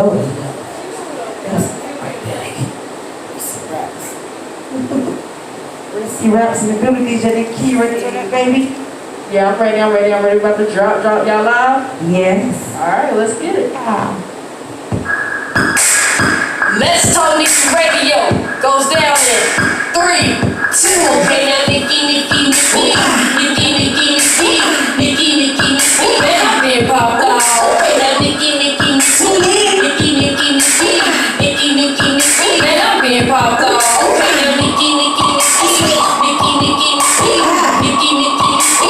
know it. That's right there. Reecee raps in the building. DJ Nikki, ready, baby? Yeah, I'm ready. I'm ready. About to drop y'all live? Yes. All right, let's get it. Let's talk Nikki Radio. Goes down in 3, 2. Okay, now Nikki. Man, I'm being popped out. Okay, now Nikki. Man, I'm being popped out. Okay, now Nikki.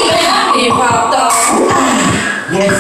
Man, I'm being popped out. Yes.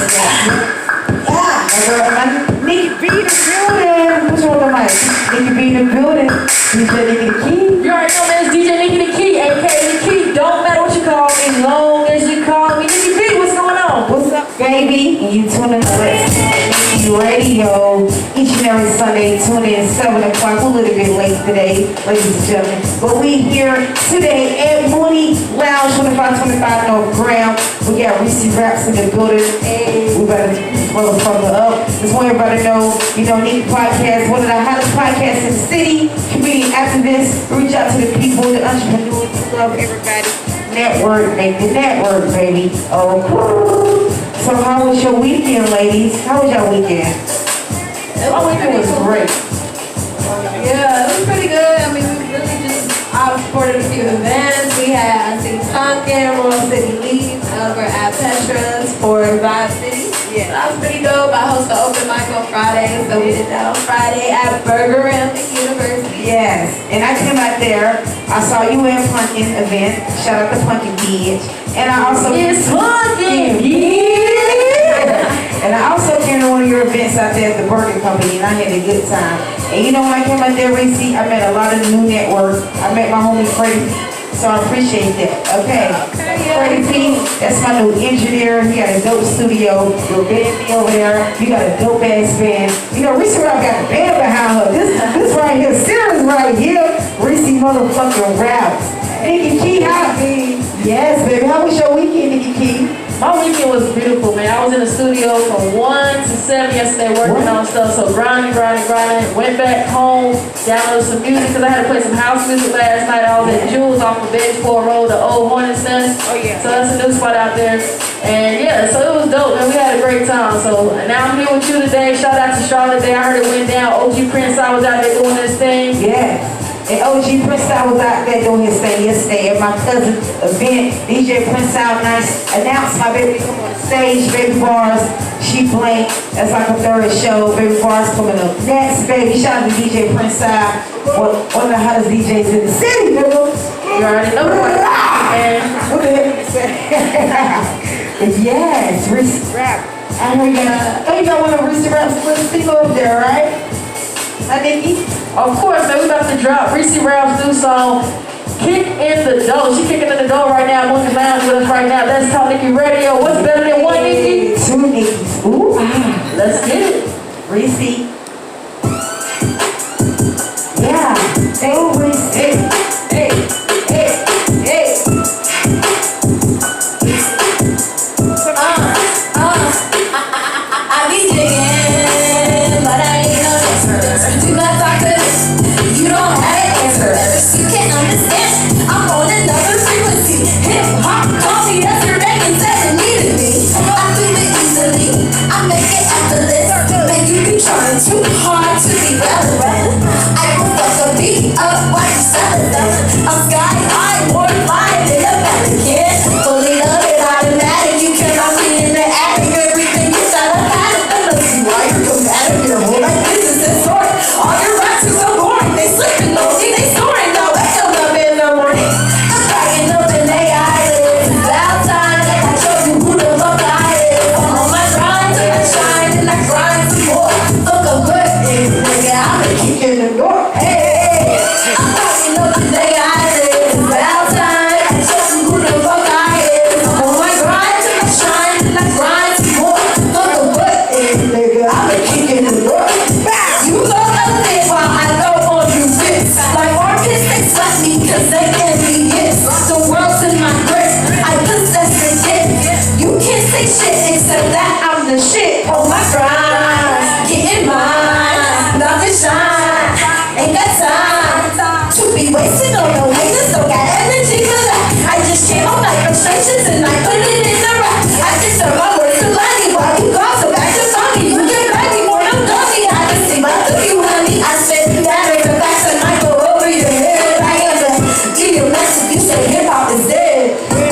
Nikki B in the building. What's wrong with the mic? Nikki B in the building. DJ Nikki the Key. You already know, man. It's DJ Nikki the Key, aka the Key. Don't matter what you call me, long as you call me Nikki B. What's going on? What's up, baby? And you tune in to Reecee Radio each and every Sunday. Tune in 7 o'clock. We're a little bit late today, ladies and gentlemen. But we here today at Mooney Lounge, 2525 North Graham. We got Reecee Raps in the building. Hey, we better motherfucker up. Just want everybody to know, Nikki Podcast, one of the hottest podcasts in the city. Community activists, reach out to the people, the entrepreneurs, who love everybody. Network, make the network, baby. Oh, cool. So how was your weekend, ladies? How was your weekend? My weekend was great. Yeah, it was pretty good. I mean, we really just supported a few events. We had City Tonkin, Royal City Leads over at Petra's for Vibe City. Yeah, that was pretty dope. I host the open mic on Friday, so we did that on Friday at Burger Rim University. Yes, and I came out there. I saw you at Pumpkin event. Shout out to Pumpkin Kids. And I also It's Pumpkin, And I also came to one of your events out there at the Burger Company, and I had a good time. And when I came out there, Reecee, I met a lot of new networks. I met my homie Freddie P. So I appreciate that. Okay. Freddie P, that's my new engineer. He got a dope studio. Your band over there. You got a dope ass band. Reecee Rap got a band behind her. This right here, serious right here. Reecee motherfucking Raps. Nikki Key, how? Yes, baby. How was your weekend, Nikki Key? My weekend was beautiful, man. I was in the studio from 1 to 7 yesterday working on stuff. So grinding. Went back home, downloaded some music because I had to play some house music last night. I was at Jules off of Bedford Road, the old Hornet's Nest. Oh, yeah. So that's a new spot out there. And yeah, so it was dope, man. We had a great time. So now I'm here with you today. Shout out to Charlotte Day. I heard it went down. OG Prince, I was out there doing this thing. Yeah. And OG Prince I was out there doing his thing yesterday at my cousin's event. DJ Prince Out Nice announced my baby come on the stage. Baby Bars, she blinked. That's like a third show. Baby Bars coming up next, baby. Shout out to DJ Prince Out, one of the hottest DJs in the city, nigga. You already know what. And what the heck you say? Yes, Reecee Rap. I heard you got one of Reecee Rap's little single up there, right? Nikki? of course, man, we about to drop Reecee Rap's new song, Kick in the Door. She kicking in the door right now. Monkey Lounge with us right now. Let's talk Nikki Radio. What's better than one Nikki? Two Nickies. Ooh, Let's get it. Reecee. Yeah. Hey, Reecee. Hey. I be digging, but I ain't no expert. Do not talk to this. You don't have an answer. You can't understand. I'm on another frequency. Hip hop called me yesterday and said it needed me. I do it easily. I make it effortless. Man, you be trying to to money, why you go so back to Sony? You get ready for them dummy. I can see my through you, honey. I said that ain't the facts and I go over your head. I am the give you a message, you say hip hop is dead. I'm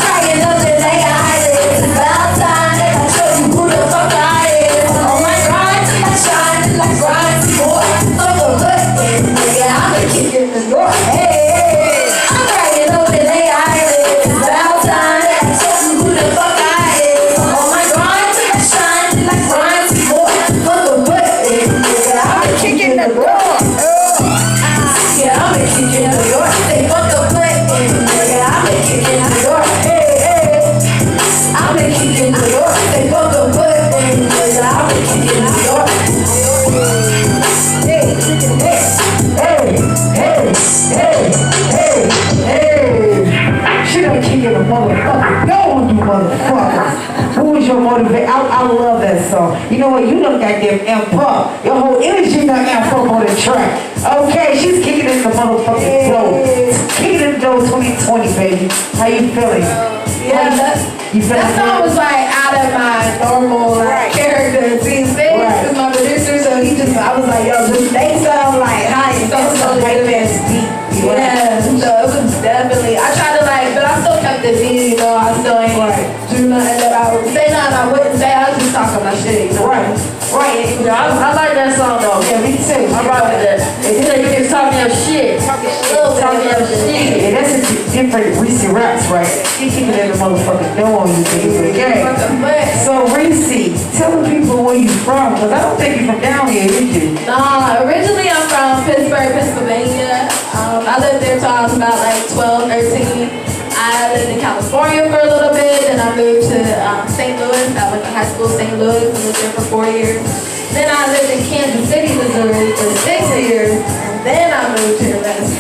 crying up and they got eyelids. It's Valentine, and I show you who the fuck I am. On my grind, I shine like grind, boy. Fuck a hood, nigga, I'ma kick in the door. Hey, I'm crying up and they eyelids. It's Valentine, and I show you who the fuck I am. On my grind, I shine like grind, boy. Fuck a hood, nigga, I'ma kick in the door. Yeah, I'ma kick in the door. Say fuck a hood, nigga, I'ma kick in the door. Hey, hey, I'ma kick in the door. Say fuck a hood, nigga, I'ma kick in the door. Hey, She done kicking the motherfucker. Go on, you motherfuckers. Who was your motivation? I love that song. You know what? You done got them amp up. Your whole energy done amp up on the track. Okay, she's kicking in the motherfucking dough. Kicking in the dough 2020, baby. How you feeling? You feeling That song good? was like out of my normal character. See, Faith Right. is my producer, so I was like, yo, just make some like high and That's a white man's beat. Yeah, so it was definitely, I tried to like, but I still kept the beat, you know, I still ain't do nothing that I would say nothing I wouldn't say, I was just talking my shit, you know. Right. Yeah, I like that song though. Yeah, me too. I'm right with that. You say you just talking your shit. Talking your shit. Yeah, that's a different Reecee raps, right? She keeping in the motherfucking dough on you, baby. Okay. So Reecee, tell the people where you from, because I don't think you're from down here, is you? Nah, originally I'm from Pittsburgh, Pennsylvania. I lived there till I was about like 12, 13. I lived in California for a little bit, then I moved to St. Louis. I went to high school in St. Louis and lived there for 4 years. Then I lived in Kansas City, Missouri for 6 years, and then I moved to Madison.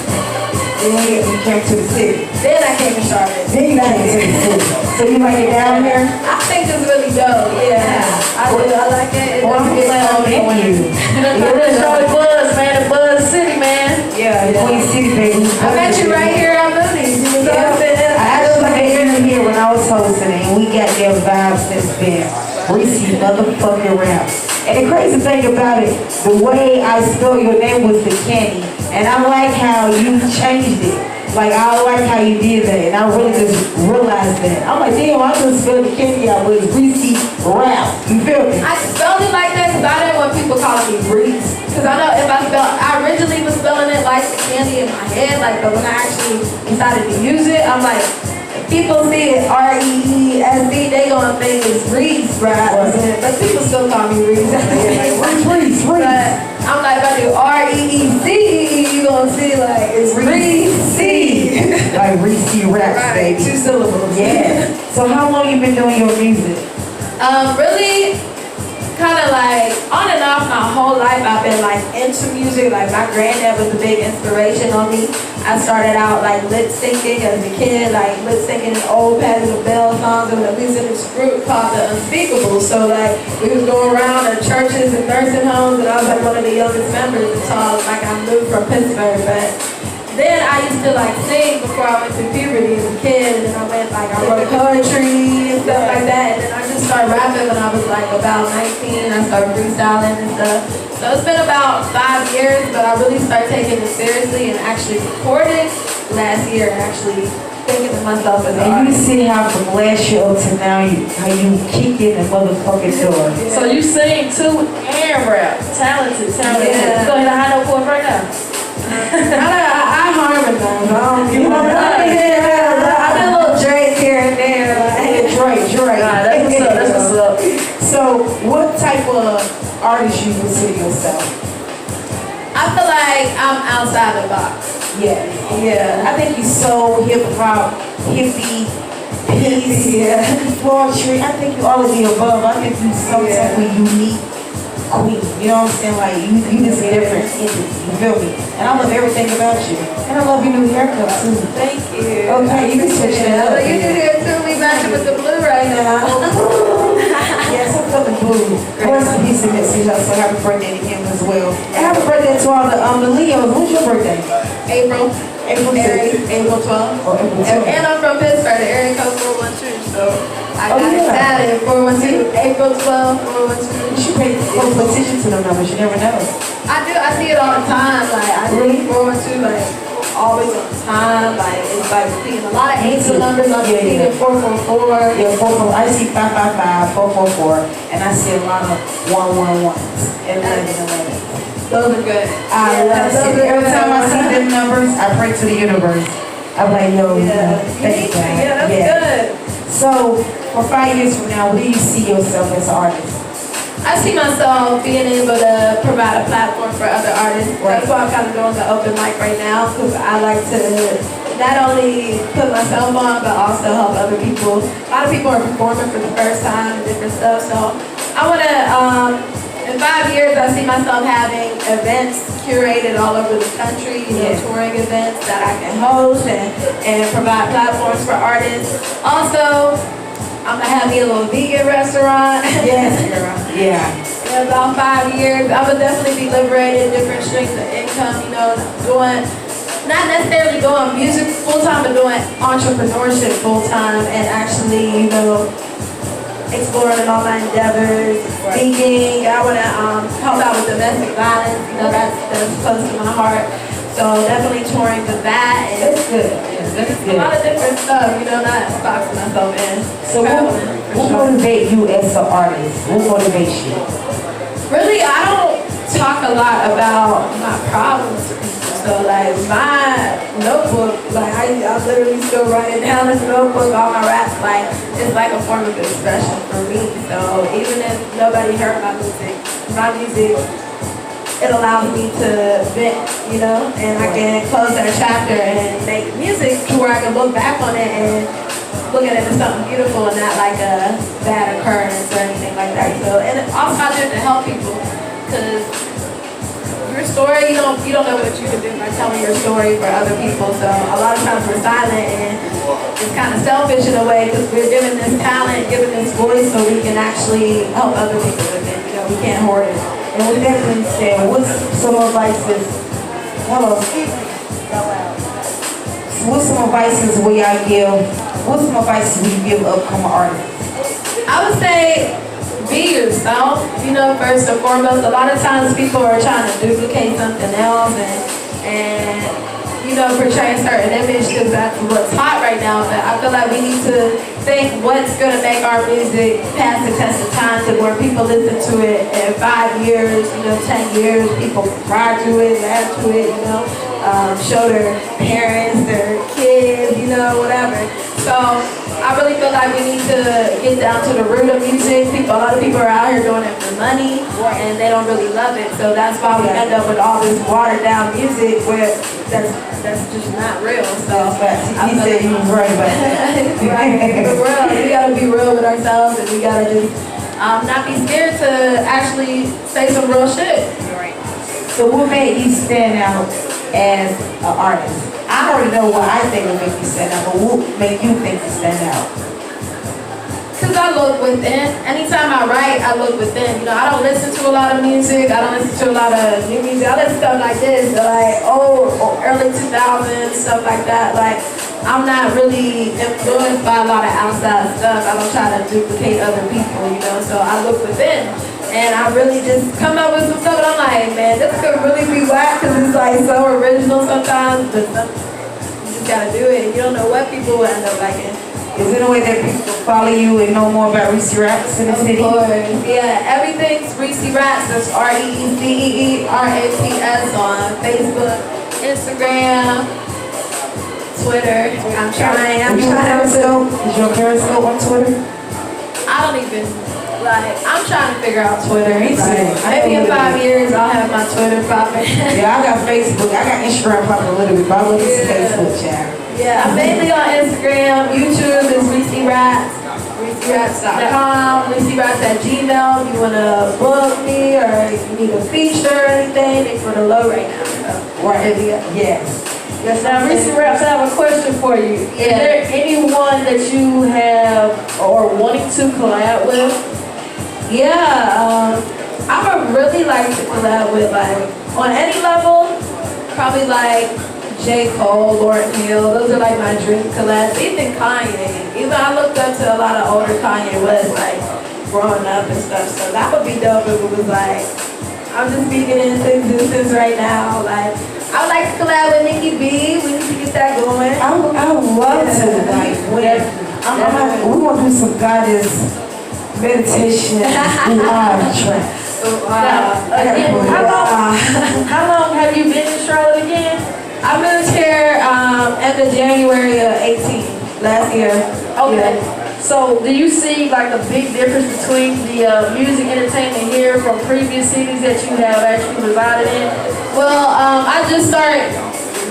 Then you came to the city. Then I came to Charlotte. Then you came to the city. So you like it down here? I think it's really dope, yeah. I do, I like it. Well, I'm glad I met you. It's Charlotte Buzz, man. The Buzz City, man. Yeah, Queen City, baby. I met you right here at Mooney's. You was up there. I actually came in here when I was hosting it, and we got their vibe since then. Reecee motherfucking rap. And the crazy thing about it, the way I spell your name was the candy, and I like how you changed it. Like, I like how you did that, and I really just realized that. I'm like, damn, I just spelled the candy out, but it's Reecee rap. You feel me? I spelled it like that because I didn't want people calling me Reece. Because I know if I originally was spelling it like the candy in my head, like, but when I actually decided to use it, I'm like, if people see it R-E-E-S-E, they gonna think it's Reece, right? But people still call me Reece. Reece. But I'm like, if I do R-E-E-C-E, you gonna see like it's Reecee. Like Reecee raps, Right, baby. 2 syllables. Yeah. So how long you been doing your music? Really, kind of like on and off my whole life. I've been like into music. Like my granddad was a big inspiration on me. I started out like lip syncing as a kid, like lip syncing old Patti LaBelle songs, and we was in this group called the Unspeakable. So like we was going around to churches and nursing homes, and I was like one of the youngest members until like I moved from Pittsburgh. But then I used to like sing before I went to puberty as a kid, and then I wrote poetry and stuff like that, and then I just started rapping when I was like about 19. I started freestyling and stuff. So it's been about 5 years, but I really started taking it seriously and actually recording last year and actually thinking to myself as an And you artist. see how from last year up to now, how you kick in the motherfucking door. So you sing too and rap. Talented. Yeah. Go ahead and high note for us right now. I harmonize. I did a little Drake here and there. Like, Drake. That's what's up. So what type of artist you consider yourself? I feel like I'm outside the box. Yeah. Yeah. I think you're so hip hop, hippie, peace, poetry. I think you all of the above. I think you some type of unique queen. You know what I'm saying? Like you just a different entity. You feel me? And I love everything about you. And I love your new haircut too. Thank you. Okay, you can switch it up. You do here too. We matching with the blue right now. Yes, I'm feeling blue. Rest in peace to Missy. So happy birthday to him as well. And happy birthday to all the Leos. When's your birthday? April 12th. Oh, April 12th. And I'm from Pittsburgh, the area code 412. So I got yeah. excited for April 12th, 412. You should pay close attention to them numbers. You never know. I see it all the time. Like I see 412, like always on time. Like it's like repeating a lot of angel numbers. I'm repeating 444. Yeah, 444. I see 555, 444, and I see a lot of 111s and 1111. Those are good. I love it. Every time I see them numbers, I pray to the universe. I'm like, yo, thank you, God. Yeah, that's good. So, for 5 years from now, where do you see yourself as an artist? I see myself being able to provide a platform for other artists. Right. That's why I'm kind of doing the open mic right now, because I like to not only put myself on, but also help other people. A lot of people are performing for the first time and different stuff, so I want to, in 5 years, I see myself having events curated all over the country, touring events that I can host and provide platforms for artists. Also, I'm gonna have me a little vegan restaurant. Yes, girl. Yeah. In about 5 years, I would definitely be liberated, different streams of income, doing, not necessarily doing music full time, but doing entrepreneurship full time and actually, exploring all my endeavors, speaking. I want to help out with domestic violence. That's close to my heart. So definitely touring with that. And That's good. Yeah, that's a good. lot of different stuff. Not boxing myself in. So what motivates you as an artist? What motivates you? Really, I don't talk a lot about my problems to people. So like my notebook, like I literally still write it down in the notebook, all my raps, like it's like a form of expression for me. So even if nobody heard my music, it allows me to vent, and I can close that chapter and make music to where I can look back on it and look at it as something beautiful and not like a bad occurrence or anything like that. So, and also I do it to help people, because your story, you don't know what you can do by telling your story for other people. So a lot of times we're silent, and it's kind of selfish in a way, because we're given this talent, given this voice, so we can actually help other people with it. We can't hoard it. And with that being said, what's some advices? Hello. What's some advices will y'all give? What's some advices will you give upcoming artists? I would say be yourself, first and foremost. A lot of times people are trying to duplicate something else and portray a certain image, because that's what's hot right now. But I feel like we need to think what's going to make our music pass the test of time, to where people listen to it in 5 years, 10 years, people cry to it, laugh to it, show their parents, their kids, whatever. So I really feel like we need to get down to the root of music. A lot of people are out here doing it for money, and they don't really love it. So that's why we end up with all this watered down music where that's just not real. So He said he was right about that. Right, we gotta be real with ourselves, and we gotta just not be scared to actually say some real shit. So what made you stand out as an artist? I already know what I think will make you stand out, but what make you think you stand out? Because I look within. Anytime I write, I look within. I don't listen to a lot of music. I don't listen to a lot of new music. I listen to stuff like this, like early 2000s, stuff like that. Like, I'm not really influenced by a lot of outside stuff. I don't try to duplicate other people, so I look within. And I really just come up with some stuff, and I'm like, man, this could really be whack, because it's like so original sometimes, but you just gotta do it. And you don't know what people will end up liking. Is there a way that people follow you and know more about Reecee Raps in the city? Of course. Yeah, everything's Reecee Raps. That's ReeCeeRaps on Facebook, Instagram, Twitter. I'm trying. Periscope? Is your Periscope on Twitter? I don't even, I'm trying to figure out Twitter. Me too. Maybe in 5 years I'll have my Twitter popping. Yeah, I got Facebook. I got Instagram popping a little bit, but I love this Facebook chat. Yeah, I'm mainly on Instagram. YouTube is Reecee Raps. ReeceeRaps.com. ReeceeRaps@gmail. If you want to book me or if you need a feature or anything, it's for the low right now. So, Right. yes. Now, Reecee Raps, I have a question for you. Is there anyone that you have or wanting to collab with? Yeah, I would really like to collab with, on any level, probably J. Cole, Lauryn Hill. Those are my dream collabs. Even Kanye. Even I looked up to a lot of older Kanye West, growing up and stuff. So that would be dope if it was like, I'm just speaking into existence right now. Like, I would like to collab with Nikki B. We need to get that going. I would love to. Like, we want to do some goddess meditation live track. How long have you been in Charlotte again? I moved here end of January of 18, last year. Okay. Yeah. So do you see like a big difference between the music entertainment here from previous cities that you have actually resided in? Well, I just started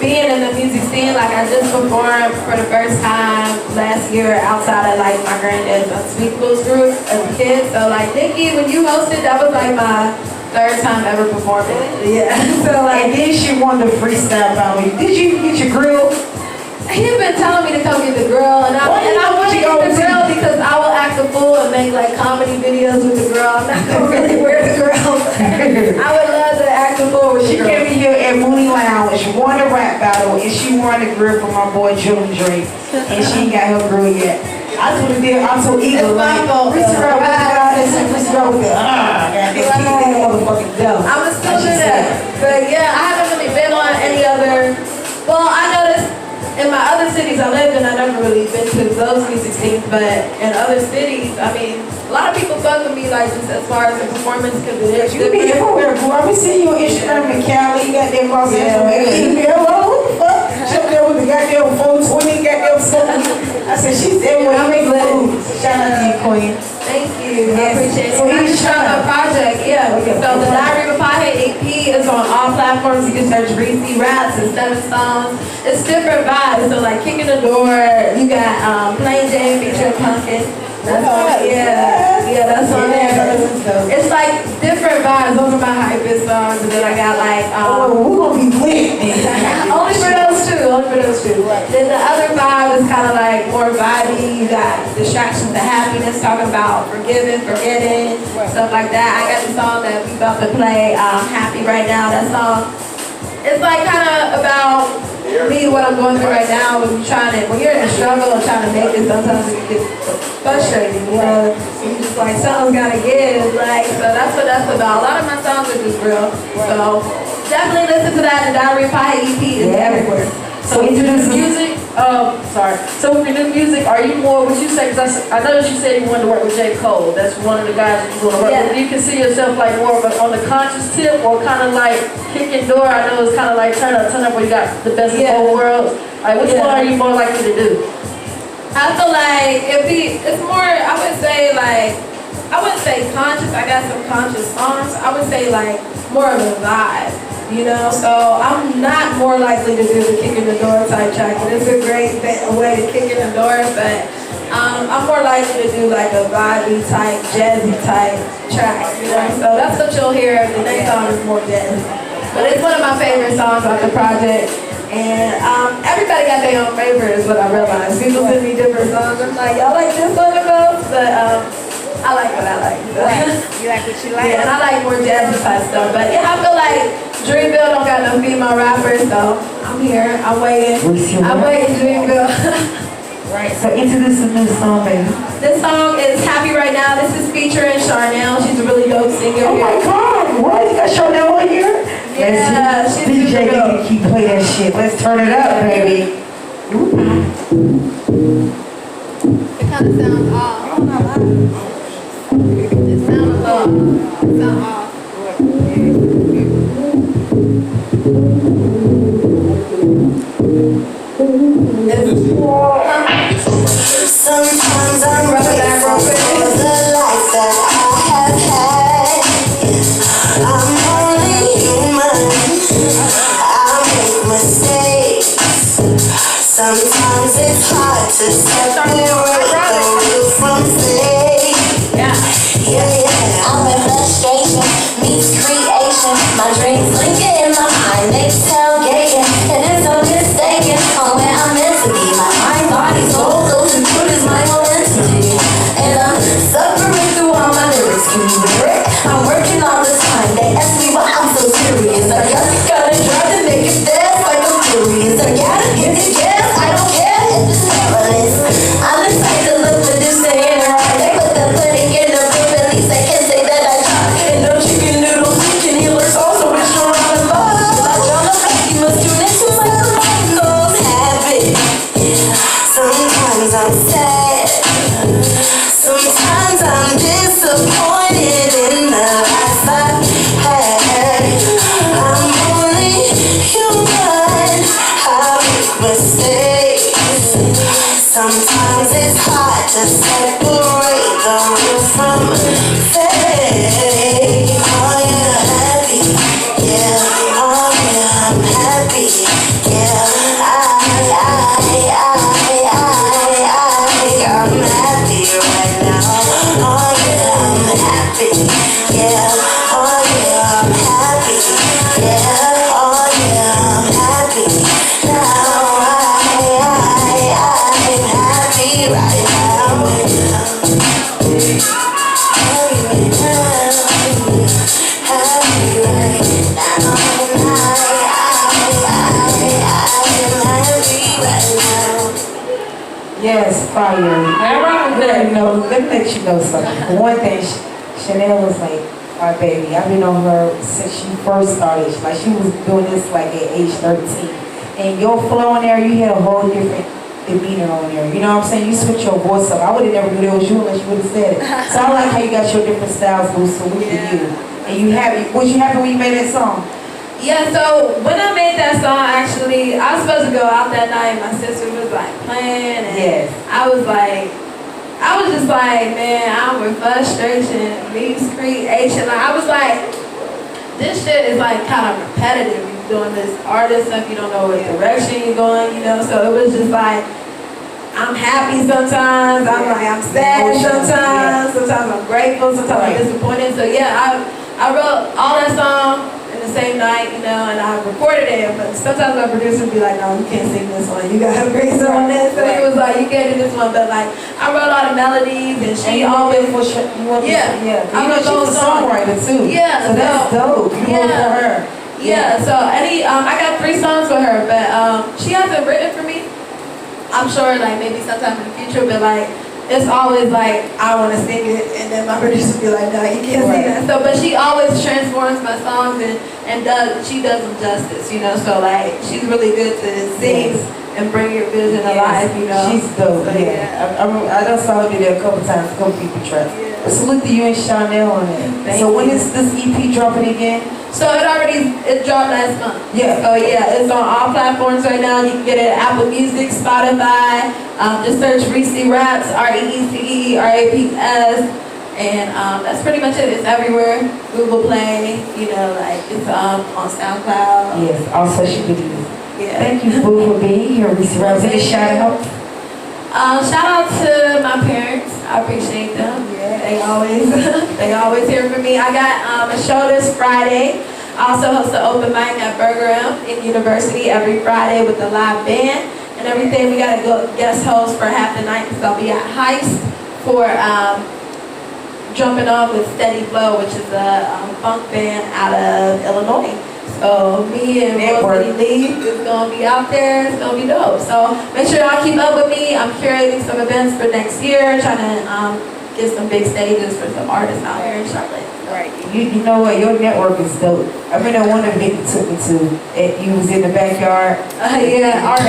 being in the music scene. Like, I just performed for the first time last year outside of like my granddad's Unspeakables group as a kid. So like, Nikki, when you hosted, that was like my third time ever performing. Yeah. So like, And then she won the freestyle about me. Did you get your grill? he's been telling me to come get the girl, and I want to get the girl because I will act a fool and make like comedy videos with the girl. I'm not gonna really wear the girl. I would love to act a fool with She the girl. came in here at Mooney Lounge, won a rap battle, and she won the grill from my boy June Drake. And she ain't got her grill yet. I told her there, I'm so eager. It's my fault. Reecee with the goddess and Reecee with the motherfucking dough. I'm gonna still do that. But yeah, I haven't really been on any other. Well, I noticed in my other cities I lived in, I never really been to those music scenes. But in other cities, I mean, a lot of people fuck with me like just as far as the performance because it is You be different. everywhere, boo. I be seeing you on Instagram in Cali, you got them Los Angeles. What the fuck? She up there with the goddamn 420, goddamn something. I said, she's everywhere. I make moves. Shout out to you, queen. Thank you. I appreciate it. So I you just dropped a project, yeah. So the Diary of a Pothead EP is on all platforms. You can search Reecee Raps and 7 songs. It's different vibes. So like Kicking the Door, you got Plain Jane featuring Pumpkin. That's on, yeah, that's on there. It's like different vibes. Those are my hypest songs. And then I got like We're gonna be lit, man. only for those two. Then the other vibe is kind of like more vibey. You got Distractions to Happiness, talking about forgiving, forgetting, stuff like that. I got the song that we about to play, Happy right now. That song, it's like kind of about me, what I'm going through right now. When you're in a struggle and trying to make it, sometimes it gets frustrating. You know, you just like someone's gotta give. Like, so that's what that's about. A lot of my songs are just real. So definitely listen to that. The Diary of Pie EP is everywhere. So introduce music. So with your new music, are you more? Would you say? Because I noticed you said you wanted to work with J. Cole. That's one of the guys that you want to work with. Do you consider yourself like more of on the conscious tip, or kind of like Kicking Door? I know it's kind of like turn up, where you got the best of both worlds. Like, which one are you more likely to do? I feel like it's more. I wouldn't say conscious. I got some conscious songs. I would say like more of a vibe. You know, so I'm not more likely to do the Kicking the Door type track. And it's a great way to kick in the door, but I'm more likely to do like a vibey type, jazzy type track. You know, so that's what you'll hear. The next song is more jazzy, but it's one of my favorite songs on the project. And everybody got their own favorite, is what I realized. People send me different songs. I'm like, y'all like this one the most, but I like what I like. You like what you like? Yeah, and I like more jazzy type stuff. But yeah, I feel like Dreamville don't got no female rappers, so I'm here. I'm waiting. Dreamville. Right, so introduce the new song, baby. This song is Happy Right Now. This is featuring Charnel. She's a really dope singer. Oh my God, what? You got Chanel on here? Yeah, she's DJ super dope. Nikki, play that shit. Let's turn it up, baby. It kind of sounds off. It sounds off. It sounds off. Sometimes I'm grateful for the life that I have had. I'm only human. I make mistakes. Sometimes it's hard to separate the real from fake. Yeah. I'm in frustration meets creation. My dreams linger in my mind, they tailgating, and it's so mistaken on where I'm meant to be. My mind, body, soul, those and truth is my own entity, and I'm suffering through all my lyrics. Can you hear it? I'm working all the time. They ask me why I'm so serious. I just gotta try to make it dance like I'm furious. I gotta get it, yes, I don't care. It's just nevertheless. I'm the type to look for this saying right. They put the pudding in the ribbon happy. Yeah, oh yeah, I'm happy. Yeah, oh yeah, I'm happy. Now I'm happy right now. Yes, fire. Let me let you know something. One thing, Chanel was like my baby. I've been on her since she first started. Like she was doing this like at age 13. And your flow on there, you had a whole different demeanor on there. You know what I'm saying? You switch your voice up. I would have never knew that was you unless you would have said it. So I like how you got your different styles, Boo. So we can you. And you happy? Was you happy when you made that song? Yeah, so when I made that song, actually, I was supposed to go out that night. My sister was like playing, and Yes. I was just like, man, I'm with frustration, recreation. Like, I was like, this shit is like kind of repetitive. You're doing this artist stuff, you don't know what direction you're going, you know. So it was just like, I'm happy sometimes. I'm sad sometimes. Sometimes I'm grateful. Sometimes I'm disappointed. So yeah, I wrote all that song the same night, you know, and I recorded it, but sometimes my producer would be like, no, you can't sing this one, you gotta bring some on this. So he was like, you can't do this one, but like, I wrote all the melodies, and she always was, I know she's a songwriter too. Yeah, so that's dope. You wrote for her. Yeah, so I got 3 songs for her, but she hasn't written for me. I'm sure like maybe sometime in the future, but like, it's always like, I want to sing it, and then my producer will be like, no, you can't sing that. So, but she always transforms my songs and she does them justice, you know. So like, she's really good to sing and bring your vision alive, you know. She's dope. So, I done saw her do that a couple times, a couple people track. But salute to you and Chanel on it. So when is this EP dropping again? So it dropped last month. Yeah. So yeah, it's on all platforms right now. You can get it at Apple Music, Spotify. Just search Reecee Raps, Reecee Raps, and that's pretty much it. It's everywhere. Google Play, you know, like it's on SoundCloud. Yes, all social media. Yeah. Thank you, Boo, for being here. Reecee Raps, any shout out? Shout out to my parents. I appreciate them. Yeah, they always here for me. I got a show this Friday. I also host an open mic at Burger M in University every Friday with a live band and everything. We got a guest host for half the night because I'll be at Heist for jumping off with Steady Flow, which is a funk band out of Illinois. So me and Rosie Lee is gonna be out there. It's gonna be dope. So make sure y'all keep up with me. I'm curating some events for next year, trying to get some big stages for some artists out here in Charlotte. Right. You know what? Your network is dope. I mean, that one event you took me to, you was in the backyard. The art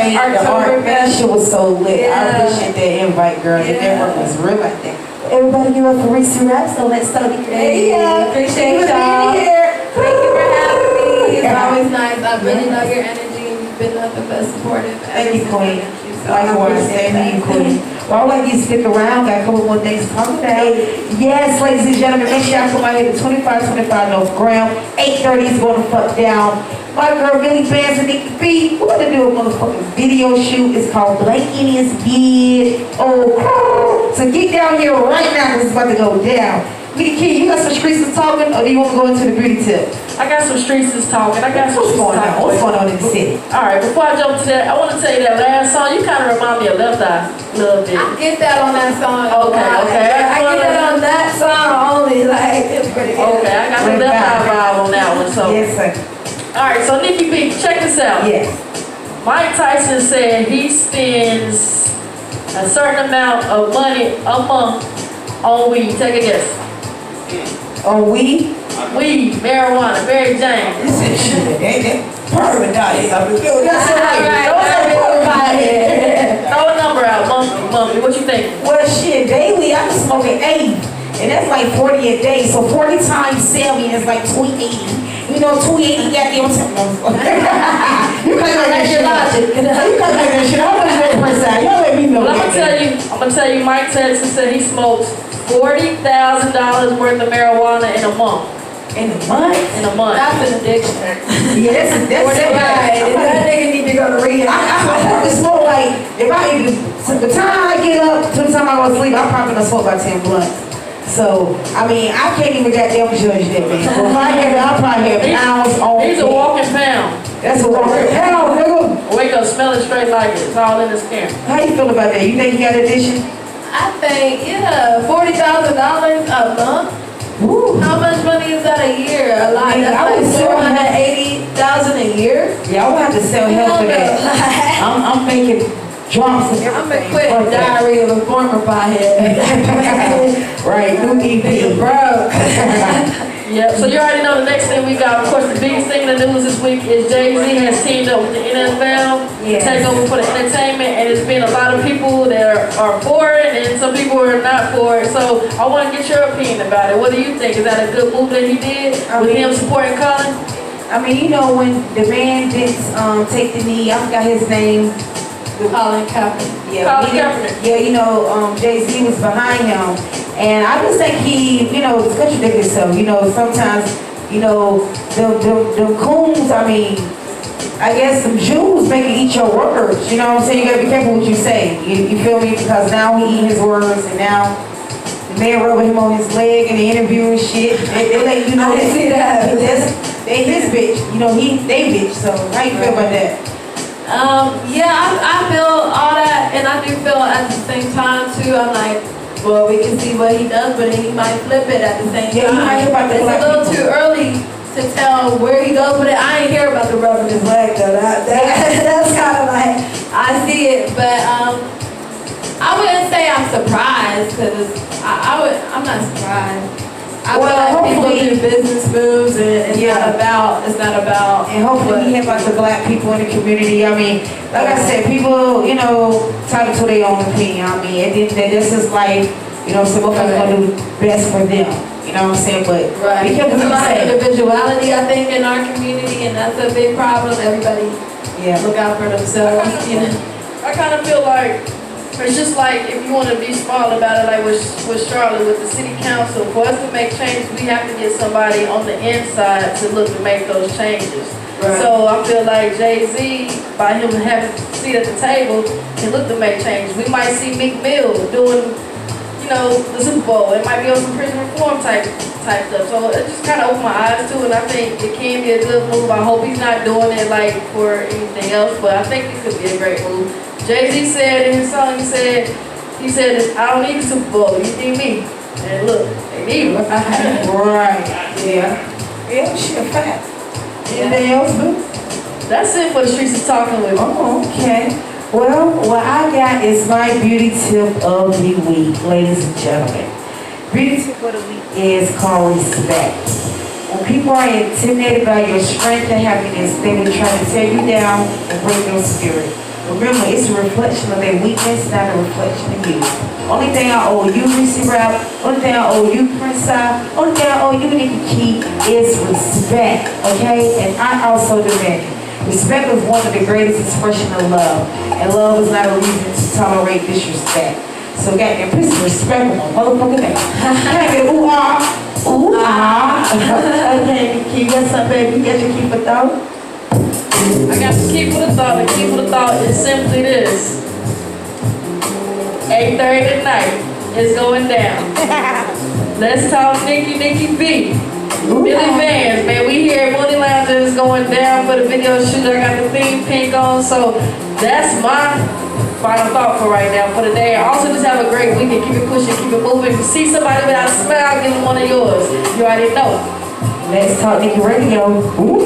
shit was so lit. I appreciate that invite, girl. The network was real like that. Everybody give up for Reecee Raps, so let's start the Appreciate y'all. Thank you for having me. It's always nice. I really love your energy, and you've been nothing but supportive. Thank you, Queen. Likewise, thank you, Queen. Well, I'd like you to stick around. Got a couple more things to talk about. Yes, ladies and gentlemen, make sure y'all come out here to 2525 North Ground. 8:30 is going to fuck down. My girl, Billy Bands and Nikki B. We're going to do a motherfucking video shoot. It's called Blank Indians Bid. Oh, so get down here right now because it's about to go down. Nikki, you got some streets to talking, or do you want to go into the beauty tip? I got some streets that's talking. What's going on? What's going on in the city? All right, before I jump to that, I want to tell you that last song, you kind of remind me of Left Eye a little bit. I get that on that song. Okay. I get that on that song only. Like, it's pretty good. Okay, I got the Left Eye vibe on that one. So. Yes, sir. All right, so Nikki B, check this out. Yes. Mike Tyson said he spends a certain amount of money a month on weed. Take a guess. On weed? Weed, marijuana, Mary Jane. This is shit. Perfect out here. That's Throw a number out, monthly. What you think? Well, shit, daily, I'm smoking 80. And that's like 40 a day. So 40 times 7 is like 280. You know, 280 goddamn something. You can't make that shit up. You can't make that shit up. How much is that per side? Y'all let me know. Well, I'm gonna tell you, Mike Tyson said he smokes $40,000 worth of marijuana in a month. In a month? In a month. That's an addiction. Yeah, that's it. Right. That nigga need to go to rehab. I probably smoke like, if I even, the time I get up to the time I go to sleep, I'm probably gonna smoke about 10 blunts. So, I mean, I can't even goddamn judge that, man. But if I had it, I'll probably have pounds on He's a walking pound. That's a walking pound, nigga. Wake up smelling straight like it. It's all in his camera. How you feel about that? You think you got addition? I think, yeah, $40,000 a month. Woo. How much money is that a year? A lot. Man, I would That's sell like $480,000 a year. Yeah, I would have to sell health for that. I'm making drops and I'm everything. gonna quit Diary of a Former Pothead. Right, new EP. Broke. Yep, so you already know the next thing we got. Of course, the biggest thing in the news this week is Jay-Z has teamed up with the NFL to take over for the entertainment, and it's been a lot of people that are for it, and some people are not for it. So I want to get your opinion about it. What do you think? Is that a good move that he did with him supporting Colin? I mean, you know, when the man didn't take the knee, I forgot his name. Colin Kaepernick. Colin Kaepernick. Yeah, you know, Jay-Z was behind him. And I just think he, you know, it's contradicting himself. You know, sometimes, you know, the coons, I mean, I guess some Jews make you eat your words. You know what I'm saying? You gotta be careful what you say. You feel me? Because now he eat his words, and now the man rubbing him on his leg in the interview and shit. They let you know I didn't see that. they his bitch. You know, they bitch. So how you feel about that? Yeah, I feel all that, and I do feel at the same time too. I'm like, well, we can see what he does, but he might flip it at the same Yeah, time. you might hear about the It's black a little people. too early to tell where he goes with it. I ain't hear about the rubbing his leg though. That's kind of like I see it, but I wouldn't say I'm surprised because I'm not surprised. I Well, feel like people hopefully- do business moves, and it's Yeah. not about. And hopefully he help out the black people in the community. I mean, like I said, people, you know, talk to their own opinion. I mean, this is life. You know, so motherfuckers gonna do best for them. You know what I'm saying? But Right. be careful There's a what lot you of say. individuality, I think, in our community, and that's a big problem. Everybody Yeah. look out for themselves. You know. I kind of feel like it's just like if you want to be small about it, like with Charlotte, with the city council, for us to make changes, we have to get somebody on the inside to look to make those changes. Right. So I feel like Jay-Z, by him having a seat at the table, can look to make changes. We might see Meek Mill doing, you know, the Super Bowl. It might be on some prison reform type stuff. So it just kind of opened my eyes to it, and I think it can be a good move. I hope he's not doing it like for anything else, but I think it could be a great move. Jay-Z said in his song, he said, I don't need a Super Bowl, you need me. And look, they need me. Right. Yeah. Yeah, shit, fact. Anything else, boo? That's it for the Streets of Talking with. Oh, okay. Well, what I got is my beauty tip of the week, ladies and gentlemen. Beauty tip of the week is called respect. When people are intimidated by your strength and happiness, they will try to tear you down and break your spirit. Remember, it's a reflection of their weakness, not a reflection of you. Only thing I owe you, Reecee Rap, only thing I owe you, Prince, only thing I owe you, Nikki, is respect, okay? And I also demand it. Respect is one of the greatest expressions of love, and love is not a reason to tolerate disrespect. So goddamn, put some respect on my motherfucking name. Can I get ooh ah? Ooh ah. Okay, Nikki, you got something, baby? You got your keep it though? I got to keep with the thought. The key with the thought is simply this. 8:30 tonight is going down. Let's talk Nikki B. Billy Vans, man. We here at Money Lounge is going down for the video shoot. I got the theme pink on, so that's my final thought for right now for the day. Also, just have a great weekend. Keep it pushing, keep it moving. If you see somebody without a smile, give them one of yours. You already know. Let's talk Nikki Radio. Ooh.